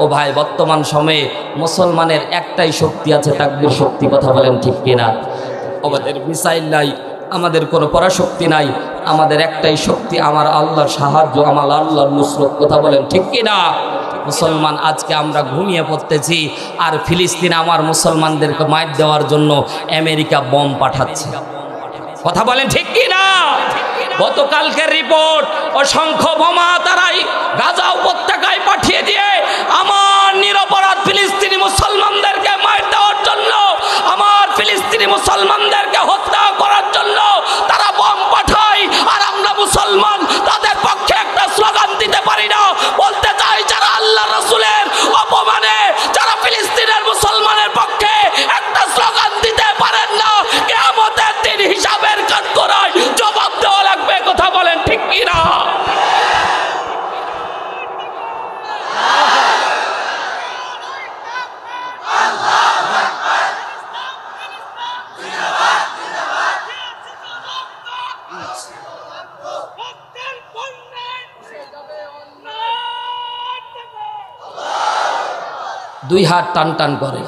ও ভাই বর্তমান সময়ে মুসলমানের একটাই শক্তি আছে, তাকবীর শক্তি। কথা বলেন ঠিক কিনা? আমাদের মিসাইল নাই, আমাদের কোনো পরাশক্তি নাই, আমাদের একটাই শক্তি আমার আল্লাহর সাহায্য, আমার আল্লাহর নুসরত। কথা বলেন ঠিক কিনা? মুসলমান আজকে আমরা ঘুমিয়ে পড়তেছি, আর ফিলিস্তিনে আমার মুসলমানদেরকে মার দেওয়ার জন্য আমেরিকা বম পাঠাচ্ছে। কথা বলেন ঠিক কিনা? গতকালকের রিপোর্ট, অসংখ্য বোমা তারাই গাজা উপত্যকায় পাঠিয়ে দিয়ে আমার নিরপরাধ ফিলিস্তিনি মুসলমানদেরকে মার দেওয়ার জন্য, আমার ফিলিস্তিনি মুসলমানদেরকে হত্যা করার জন্য তারা বম পাঠায়। আর আমরা মুসলমান তাদের পক্ষে একটা স্লোগান দিতে পারি না। বলতে চাই, যারা আল্লাহ রাসূলের অপমানে, যারা ফিলিস্তিনের মুসলমানের পক্ষে একটা স্লোগান দিতে পারেন না, কিয়ামতের দিন হিসাবের কাঠগড়ায় জবাব দেওয়া লাগবে। কথা বলেন ঠিক কিনা? দুই হাত টান টান করে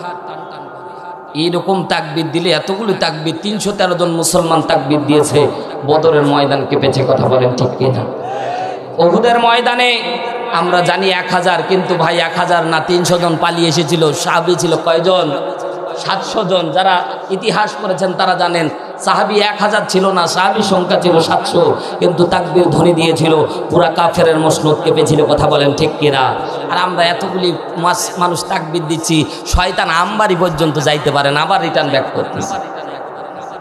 এইরকম তাকবীর দিলে, এতগুলো তাকবীর, 313 জন মুসলমান তাকবীর দিয়েছে। বদরের ময়দান কেঁপেছে। কথা বলেন ঠিক কিনা? উহুদের ময়দানে আমরা জানি 1000, কিন্তু ভাই 1000 না, 300 জন পালিয়ে এসেছিল। সাহাবী ছিল কয়জন? 700 জন। যারা ইতিহাস করেছেন তারা জানেন সাহাবী 1000 ছিল না, সাহাবীর সংখ্যা ছিল 700, কিন্তু তাকবীর ধ্বনি দিয়েছিল, পুরা কাফেরের মসনদ কেঁপেছিল। কথা বলেন ঠিক কিনা? আর আমরা এতগুলি মানুষ তাকবীর দিচ্ছি, শয়তান আমবাড়ি পর্যন্ত যাইতে পারে না, আবার রিটার্ন ব্যাক করতেছে।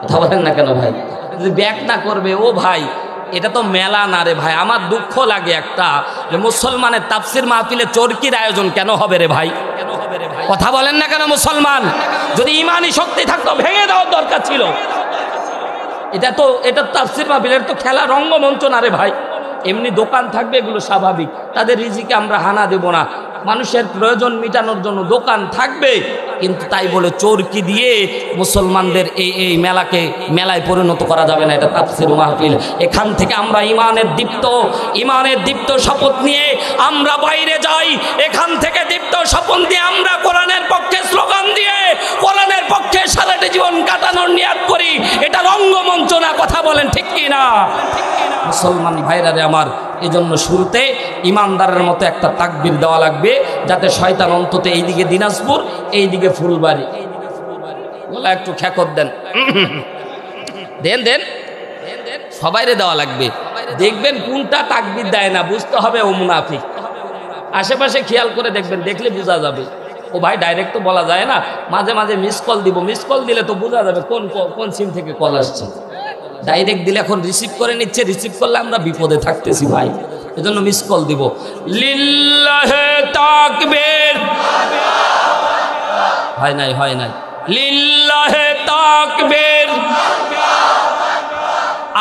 কথা বলেন না কেন ভাই? যদি ব্যাক না করবে, ও ভাই এটা তো মেলা না রে ভাই। আমার দুঃখ লাগে একটা, যে মুসলমানের তাফসির মাহফিলে চরকির আয়োজন কেন হবে রে ভাই? কথা বলেন না কেন? মুসলমান যদি ইমানি শক্তি থাকতো ভেঙে দেওয়ার দরকার ছিল। এটা তাফসির মাহফিল, এটা তো খেলা রঙ্গমঞ্চ না রে ভাই। এমনি দোকান থাকবে, এগুলো স্বাভাবিক, তাদের রিজিকে আমরা হানা দেব না। মানুষের প্রয়োজন মেটানোর জন্য দোকান থাকবে, কিন্তু তাই বলে চরকি দিয়ে মুসলমানদের এই মেলায় পরিণত করা যাবে না। এটা তাফসির মাহফিল। এখান থেকে আমরা ইমানের দীপ্ত শপথ নিয়ে আমরা বাইরে যাই। এখান থেকে দীপ্ত শপথ দিয়ে আমরা কোরআনের পক্ষে স্লোগান দিয়ে কোরআনের পক্ষে সারাটি জীবন কাটানোর নিয়াত করি। এটা রঙ্গমঞ্চ না। কথা বলেন ঠিক কিনা? মুসলমান ভাইরারে আমার, এজন্য শুরুতে ইমানদারের মতো একটা তাকবীর দেওয়া লাগবে, যাতে শয়তান অন্তত এইদিকে দিনাজপুর, এইদিকে ফুলবাড়ি, বলা একটু খেকত দেন, দেন সবাইরে দেওয়া লাগবে। দেখবেন কোনটা তাকবীর দেয় না, বুঝতে হবে ও মুনাফিক। আশেপাশে খেয়াল করে দেখবেন, দেখলে বোঝা যাবে। ও ভাই ডাইরেক্ট তো বলা যায় না, মাঝে মাঝে মিস কল দিব। মিস কল দিলে তো বোঝা যাবে কোন সিম থেকে কল আসছে। ডাইরেক্ট দিলে এখন রিসিভ করে নিচ্ছে, রিসিভ করলে আমরা বিপদে থাকতেছি ভাই, এজন্য মিস কল দিব। লিল্লাহে তাকবীর, হয় নাই। লিল্লাহে তাকবীর,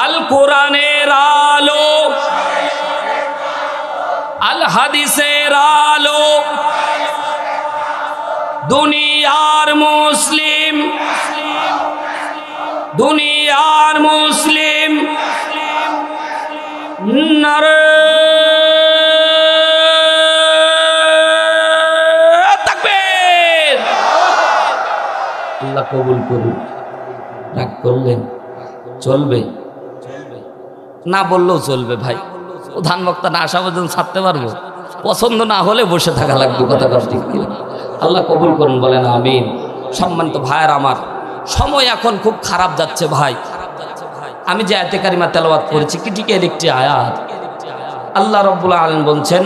আল কোরআনের আলো, আল হাদিসের আলো, দুনিয়ার মুসলিম নারে তাকবীর। আল্লাহ কবুল করুন। রাগ করলেন? চলবে না বললেও চলবে ভাই। প্রধান বক্তা না আসা পর্যন্ত ছাড়তে পারবো? পছন্দ না হলে বসে থাকা লাগবে। কথা ঠিক কিনা? আল্লাহ কবুল করুন, বলেন আমিন। সম্মানিত ভাইয়ের আমার, সময় এখন খুব খারাপ যাচ্ছে ভাই। আমি যে আয়াতে কারিমা তেলাওয়াত করেছি, ক্রিটিক্যাল একটি আয়াত। আল্লাহ রাব্বুল আলামিন বলছেন,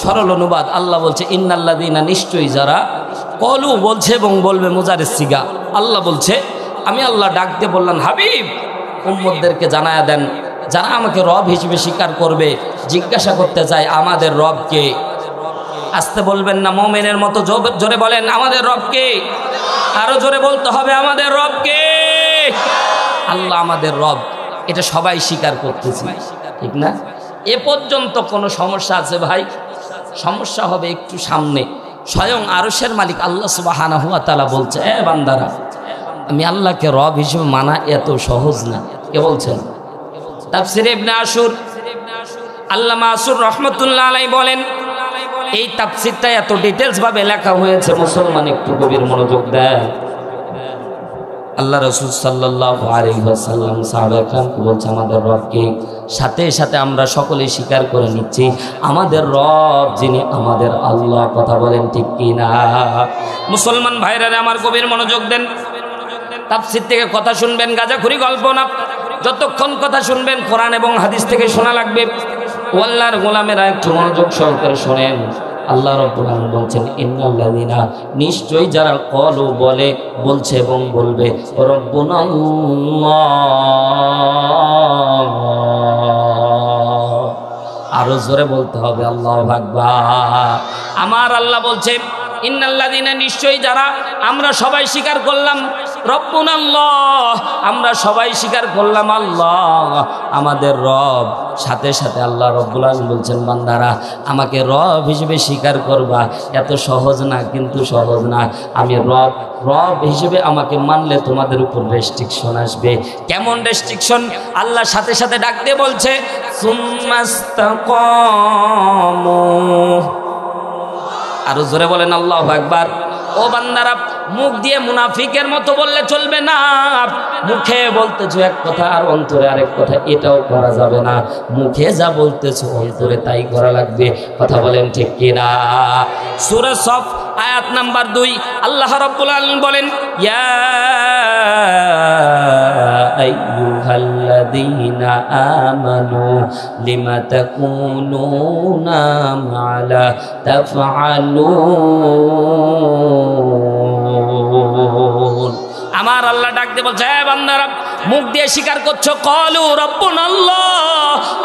সরল অনুবাদ, আল্লাহ বলছে ইন্নাল্লাযীনা, নিশ্চয়ই যারা, কলু বলছে এবং বলবে মুজারিস সিগা। আল্লাহ বলছে, আমি আল্লাহ ডাক দিয়ে বললাম, হাবিব উম্মতদেরকে জানায়া দেন, যারা আমাকে রব হিসেবে স্বীকার করবে, জিজ্ঞাসা করতে চায় আমাদের রবকে। আসতে বলবেন না, মুমিনের মতো জোরে বলেন আমাদের রবকে। আরো জোরে বলতে হবে আমাদের রবকে। আল্লাহ আমাদের রব, এটা সবাই স্বীকার করতেছি, ঠিক না? এ পর্যন্ত কোনো সমস্যা আছে ভাই? সমস্যা হবে একটু সামনে। স্বয়ং আরশের মালিক আল্লাহ সুবহানাহু ওয়া তাআলা বলছে, এ বান্দারা, আমি আল্লাহকে রব হিসেবে মানা এত সহজ না। কে বলছেন? তাফসীরে ইবনে আশুর, আল্লামা আশুর রহমাতুল্লাহ আলাইহি বলেন, এই তাফসীরটা এত ডিটেলস ভাবে লেখা হয়েছে, মুসলমান একটু গভীর মনোযোগ দেয়। আল্লাহ রাসূল সাল্লাল্লাহু আলাইহি ওয়াসাল্লাম সাহাবায়ে কেরামকে বলছে আমাদের রবকে, সাথে সাথে আমরা সকলে স্বীকার করে নিচ্ছি আমাদের রব যিনি আমাদের আল্লাহ। কথা বলেন ঠিক কি না? মুসলমান ভাইরা আমার গভীর মনোযোগ দেন, তাফসীর থেকে কথা শুনবেন, গাঁজাখুরি গল্প না। যতক্ষণ কথা শুনবেন কোরআন এবং হাদিস থেকে শোনা লাগবে। আল্লাহর গোলামেরা একটু মনোযোগ সহকারে শোনেন। আল্লাহ রাব্বুল আলামিন বলছেন ইন্নাল্লাযিনা, নিশ্চয়ই যারা কলু বলে, বলছে এবং বলবে রব্বুনাল্লাহ, আরো জোরে বলতে হবে আল্লাহু আকবার। আমার আল্লাহ বলছে ইন্নাল্লাযিনা, নিশ্চয়ই যারা, আমরা সবাই স্বীকার করলাম রব্বুনাল্লাহ, আমরা সবাই স্বীকার করলাম আল্লাহ আমাদের রব। সাথে সাথে আল্লাহ রব্বুল আলামিন বলছেন বান্দারা আমাকে রব হিসেবে স্বীকার করবা। এত সহজ না, কিন্তু সহজ না। আমি রব হিসেবে আমাকে মানলে তোমাদের উপর রেস্ট্রিকশন আসবে। কেমন রেস্ট্রিকশন? আল্লাহ সাথে সাথে ডাক দিয়ে বলছে সুম্মাস্তাকামু, আরো জোরে বলেন আল্লাহু আকবার। ও বান্দারা, মুখ দিয়ে মুনাফিকের মতো বললে চলবে না। মুখে বলতেছো এক কথা আর অন্তরে আরেক কথা, এটাও করা যাবে না। মুখে যা বলতেছো অন্তরে তাই করা লাগবে। কথা বলেন ঠিক কিনা? সূরা সফ আয়াত নাম্বার 2 আল্লাহ রাব্বুল আলামিন বলেন ইয়া আইয়ুহাল্লাযীনা আমানু লিমা তাকুনুনা মা লা তাফআলুন। আমার আল্লাহ ডাক দিয়ে বলছে হে বান্দারা, মুখ দিয়ে স্বীকার করছো কলু রব্বুনাল্লাহ,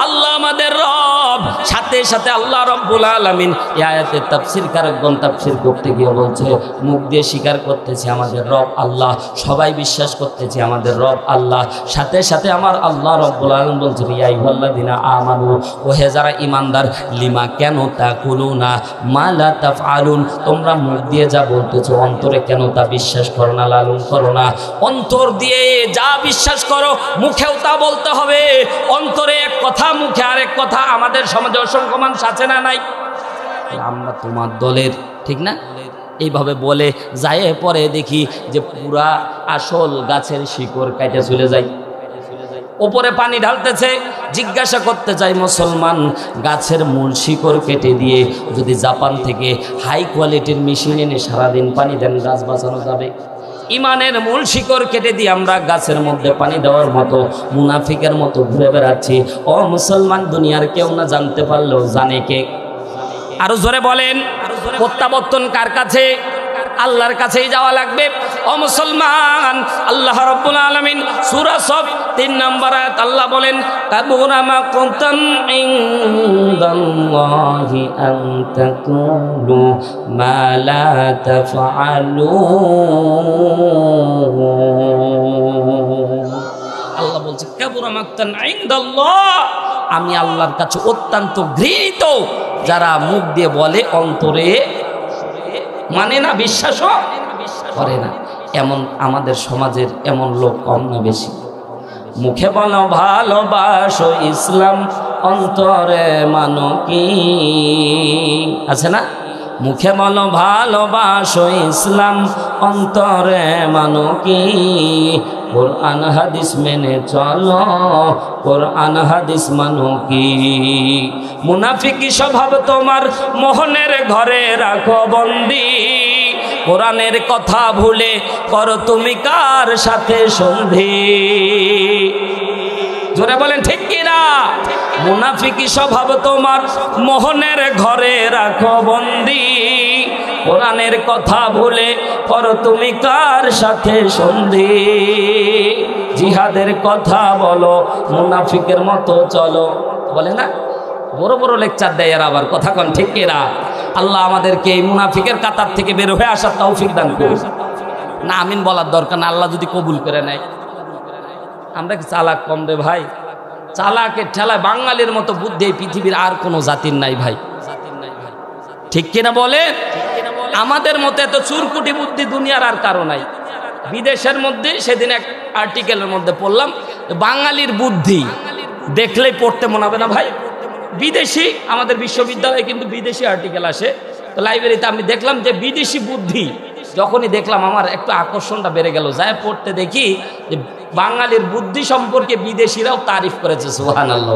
আল্লাহ আমাদের রব। সাথে সাথে আল্লাহ রাব্বুল আলামিন এই আয়াতের তাফসীরকারগণ তাফসীর করতে গিয়ে বলছে মুখ দিয়ে স্বীকার করতেছি আমাদের রব আল্লাহ, সবাই বিশ্বাস করতেছি আমাদের রব আল্লাহ। সাথে সাথে আমার আল্লাহ রাব্বুল আলামিন বলছেন ইয়া আইয়ুহাল্লাযীনা আমানু, ও হে যারা ঈমানদার, লিমা কেন তাকুলুনা মা লা তাফআলুন, তোমরা মুখ দিয়ে যা বলতেছো অন্তরে কেন তা বিশ্বাস করো না, লালন করো না। অন্তর দিয়ে যা বিশ্বাস করো মুখেও তা বলতে হবে। অন্তরে এক কথা, মুখে আরেক কথা। আমাদের সমাজে অসংখ্য মানুষ আছে না নাই? আমরা তোমার দলের, ঠিক না, এইভাবে বলে যায়, পরে দেখি যে পুরা আসল গাছের শিকড় কাটে চলে যায়, ওপরে পানি ঢালতেছে। জিজ্ঞাসা করতে চাই মুসলমান, গাছের মূল শিকড় কেটে দিয়ে যদি জাপান থেকে হাই কোয়ালিটির মেশিন এনে সারাদিন পানি দেন, গাছ বাঁচানো যাবে? ইমানের মূল শিকড় কেটে দিয়ে আমরা গাছের মধ্যে পানি দেওয়ার মতো মুনাফিকের মতো ঘুরে বেড়াচ্ছি। ও মুসলমান, দুনিয়ার কেউ না জানতে পারলেও জানে কে? আরো জোরে বলেন। প্রত্যাবর্তন কার কাছে? আল্লাহর কাছেই যাওয়া লাগবে। ও মুসলমান, আল্লাহ রাব্বুল আলামিন সূরা সফ 3 নম্বর আয়াত আল্লাহ বলেন কাবুরা মাকাতান ইনদাল্লাহি আন তাকুলু মা লা তাফআলুন। আল্লাহ বলছে কাবুরা মাকাতান ইনদাল্লাহ, আমি আল্লাহর কাছে অত্যন্ত ঘৃণিত যারা মুখ দিয়ে বলে অন্তরে মানে না, বিশ্বাসও করে না। এমন আমাদের সমাজের এমন লোক কম না বেশি? মুখে বলো ভালোবাসো ইসলাম, অন্তরে মানো কি? আছে না? মুখে বলো ভালোবাসো ইসলাম, অন্তরে মানো কি? কোরআন হাদিস মেনে চলো, কোরআন হাদিস মানো কি? মুনাফিকি স্বভাব তোমার মোহনের ঘরে রাখো বন্দি, কোরআনের কথা ভুলে করো তুমি কার সাথে সন্ধি? জোরে বলেন ঠিক কিনা? মুনাফিকি স্বভাব তোমার মোহনের ঘরে রাখো বন্দি, কোরআনের কথা ভুলে করো তুমি কার সাথে সন্ধি? জিহাদের কথা বলো, মুনাফিকের মতো চলো। বলে না, বড় বড় লেকচার দেয় এরা, আবার কথা কন ঠিক কিনা? আল্লাহ আমাদেরকে এই মুনাফিকের কাতার থেকে বের হয়ে আসার তৌফিক দান করুন। না আমিন বলার দরকার না, আল্লাহ যদি কবুল করে নেয়। আমরা কি চালাক কম রে ভাই? চালাকের ঠেলায় বাঙালির মতো বুদ্ধি এই পৃথিবীর আর কোনো জাতির নাই ভাই, ঠিক কিনা বলে? আমাদের মতো এত চুরকুটি বুদ্ধি দুনিয়ার আর কারো নাই। বিদেশের মধ্যে সেদিন এক আর্টিকেলের মধ্যে পড়লাম, বাঙালির বুদ্ধি দেখলেই পড়তে মনে হবে না ভাই। বিদেশি আমাদের বিশ্ববিদ্যালয়ে কিন্তু বিদেশি আর্টিকেল আসে, তো লাইব্রেরিতে আমি দেখলাম যে বিদেশি বুদ্ধি, যখনই দেখলাম আমার একটু আকর্ষণটা বেড়ে গেল, যাই পড়তে দেখি যে বাঙালির বুদ্ধি সম্পর্কে বিদেশিরাও তারিফ করেছে। সুবহানাল্লাহ।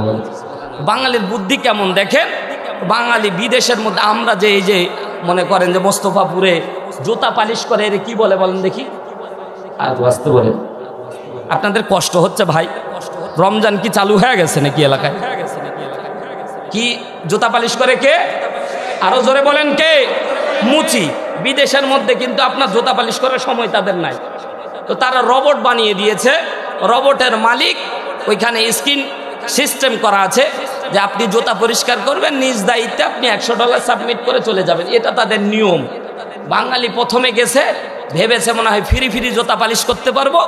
বাঙালির বুদ্ধি কেমন দেখেন, বাঙালি বিদেশের মধ্যে আমরা যে এই যে মনে করেন যে মোস্তফাপুরে জুতা পালিশ করে, এর কি বলে বলেন দেখি, আর আসতে বলেন। আপনাদের কষ্ট হচ্ছে ভাই, রমজান কি চালু হয়ে গেছে নাকি এলাকায়? কি জুতা পালিশ করে কে? আরো জোরে বলেন কে? মুচি। বিদেশের মধ্যে কিন্তু আপনার জুতা পালিশ করার সময় তাদের নাই, তো তারা রোবট বানিয়ে দিয়েছে। রোবটের মালিক, ওইখানে স্ক্রিন সিস্টেম করা আছে যে আপনি জুতা পরিষ্কার করবেন, নিজ দায়িত্বে আপনি $100 সাবমিট করে চলে যাবেন, এটা তাদের নিয়ম। বাঙালি প্রথমে গেছে, ভেবেছে মনে হয় ফ্রি ফ্রি জুতা পালিশ করতে পারবো,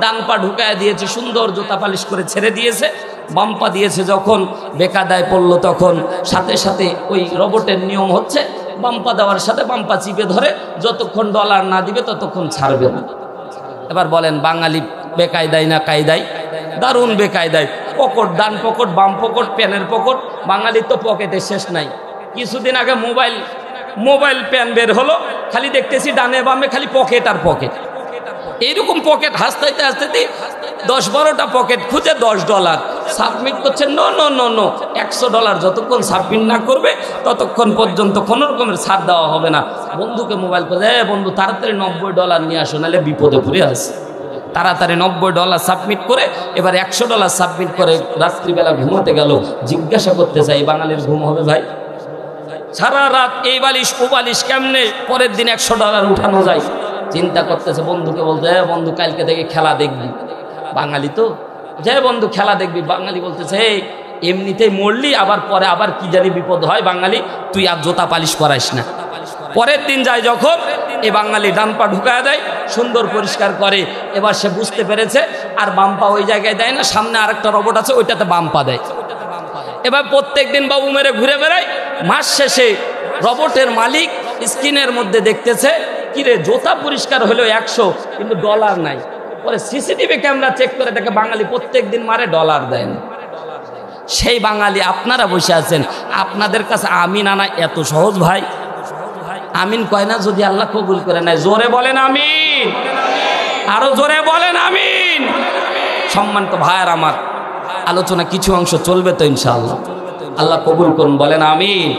ডান পা ঢুকায় দিয়েছে, সুন্দর জুতা পালিশ করে ছেড়ে দিয়েছে। বাম পা দিয়েছে, যখন বেকায়দায় পড়লো তখন সাথে সাথে ওই রোবটের নিয়ম হচ্ছে বাম পা দেওয়ার সাথে বাম পা চিপে ধরে যতক্ষণ ডলার না দিবে ততক্ষণ ছাড়বে না। এবার বলেন বাঙালি বেকায়দায় না কায়দায়? দারুণ বেকায়দায়। পকেট, ডান পকেট, বাম পকেট, প্যানের পকেট, বাঙালির তো পকেটের শেষ নাই। কিছুদিন আগে মোবাইল প্যান বের হলো, খালি দেখতেছি ডানে বামে খালি পকেট আর পকেট। এইরকম পকেট হাসতে হাসতে 10-12টা পকেট খুঁজে $10 সাবমিট করছে। নো নো নো নো, $100 যতক্ষণ সাবমিট না করবে ততক্ষণ পর্যন্ত কোনো রকমের ছাড় দেওয়া হবে না। বন্ধুকে মোবাইল করে, বন্ধু তাড়াতাড়ি $90 নিয়ে আসো, নাহলে বিপদে পড়ে আসে। তাড়াতাড়ি $90 সাবমিট করে এবার $100 সাবমিট করে রাত্রিবেলা ঘুমাতে গেল। জিজ্ঞাসা করতে চাই, বাঙালির ঘুম হবে ভাই? সারা রাত এই বালিশ ও বালিশ কেমনে পরের দিন $100 উঠানো যায়? চিন্তা করতেছে, বন্ধুকে বলতে, বন্ধু কালকে থেকে খেলা দেখবি। বাঙালি তো, যে বন্ধু খেলা দেখবি। বাঙালি বলতেছে, এমনিতেই মরলি, আবার পরে আবার কি জানি বিপদ হয়, বাঙালি তুই আর জুতা পালিশ করাইস না। পরের দিন যায় যখন, এই বাঙালি ডান পা ঢুকায় দেয়, সুন্দর পরিষ্কার করে। এবার সে বুঝতে পেরেছে আর বাম পা ওই জায়গায় দেয় না, সামনে আরেকটা রোবট আছে ওইটাতে বাম পা দেয়। এবার প্রত্যেক দিন বাবু মেরে ঘুরে বেড়ায়। মাস শেষে রোবটের মালিক স্ক্রিনের মধ্যে দেখতেছে, কিরে জুতা পরিষ্কার হলো 100, কিন্তু ডলার নাই। পরে সিসিটিভি ক্যামেরা চেক করে দেখে বাঙালি প্রত্যেক দিন মারে, ডলার দেয় না। সেই বাঙালি আপনারা বসে আছেন, আপনাদের কাছে আমিন আনা এত সহজ ভাই? আমিন কয় না যদি আল্লাহ কবুল করে নেয়? জোরে বলেন আমিন, আরো জোরে বলেন আমিন। সম্মানিত ভাইয়ার আমার, আলোচনা কিছু অংশ চলবে তো ইনশাআল্লাহ, আল্লাহ কবুল করুন, বলেন আমিন।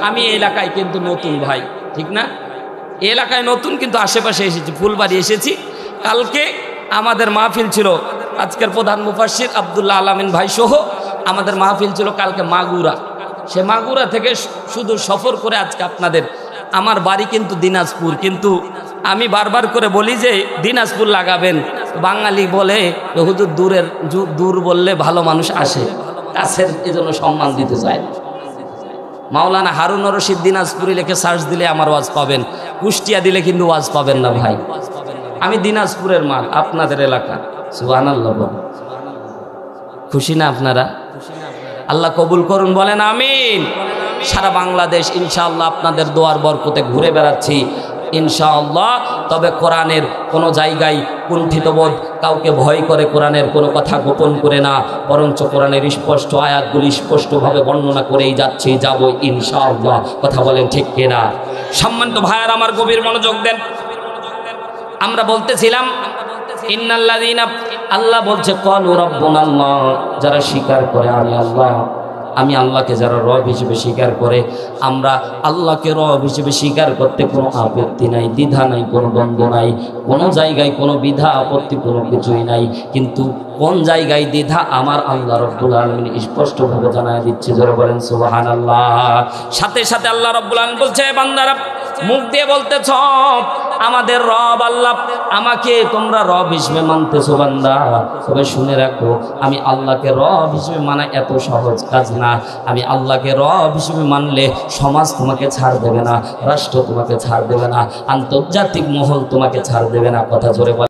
আমি এই এলাকায় কিন্তু নতুন ভাই, ঠিক না? এই এলাকায় নতুন, কিন্তু আশেপাশে এসেছি, ফুলবাড়ি এসেছি। কালকে আমাদের মাহফিল ছিল, আজকের প্রধান মুফাসসির আব্দুল্লাহ আলামিন ভাই সহ আমাদের মাহফিল ছিল কালকে মাগুরা। সে মাগুরা থেকে শুধু সফর করে আজকে আপনাদের, আমার বাড়ি কিন্তু দিনাজপুর, কিন্তু আমি বারবার করে বলি যে দিনাজপুর লাগাবেন। বাঙালি বলে হুজুর দূর বললে ভালো মানুষ আসে, কাছের এজন্য সম্মান দিতে চায়। মাওলানা হারুন রশিদ দিনাজপুরি লিখে সার্চ দিলে আমার ওয়াজ পাবেন, কুষ্টিয়া দিলে কিন্তু ওয়াজ পাবেন না ভাই। আমি দিনাজপুরের মাল, আপনাদের এলাকা। সুবহানাল্লাহ। খুশি না আপনারা? আল্লাহ কবুল করুন, বলেন আমিন। সারা বাংলাদেশ ইনশাআল্লাহ আপনাদের দোয়ার বরকতে ঘুরে বেড়াচ্ছি ইনশাআল্লাহ। তবে কোরআনের কোনো জায়গায় কুণ্ঠিতবোধ, কাউকে ভয় করে কোরআনের কোনো কথা গোপন করে না, বরঞ্চ কোরআনের স্পষ্ট আয়াতগুলি স্পষ্টভাবে বর্ণনা করেই যাচ্ছি, যাব ইনশাআল্লাহ। কথা বলেন ঠিক কিনা? সম্মানিত ভাইয়ার আমার, গভীর মনোযোগ দেন। আমরা বলতেছিলাম ইন্নাল্লাযীনা, আল্লাহ বলছে ক্বালু রাব্বুনাল্লাহ, যারা স্বীকার করে আমি আল্লাহকে যারা রব হিসেবে স্বীকার করে, আমরা আল্লাহকে রব হিসেবে স্বীকার করতে কোনো আপত্তি নাই, দ্বিধা নাই, কোনো দ্বন্দ্ব নাই, কোনো জায়গায় কোনো বিধা আপত্তি কোনো কিছুই নাই। কিন্তু কোন জায়গায় দ্বিধা আমার আল্লাহ রাব্বুল আলামিন স্পষ্টভাবে জানায় দিচ্ছে, যারা বলেন সুবহানাল্লাহ। সাথে সাথে আল্লাহ রাব্বুল আলামিন বলছে, বান্দারা মুখ দিয়ে বলতেছ আমাদের রব আল্লাহ, আমাকে তোমরা রব হিসেবে মানতেছো বান্দা, তবে শুনে রাখো আমি আল্লাহকে রব হিসেবে মানা এত সহজ কাজ না। আমি আল্লাহকে রব হিসেবে মানলে সমাজ তোমাকে ছাড় দেবে না, রাষ্ট্র তোমাকে ছাড় দেবে না, আন্তর্জাতিক মহল তোমাকে ছাড় দেবে না। কথা জোরে বলে।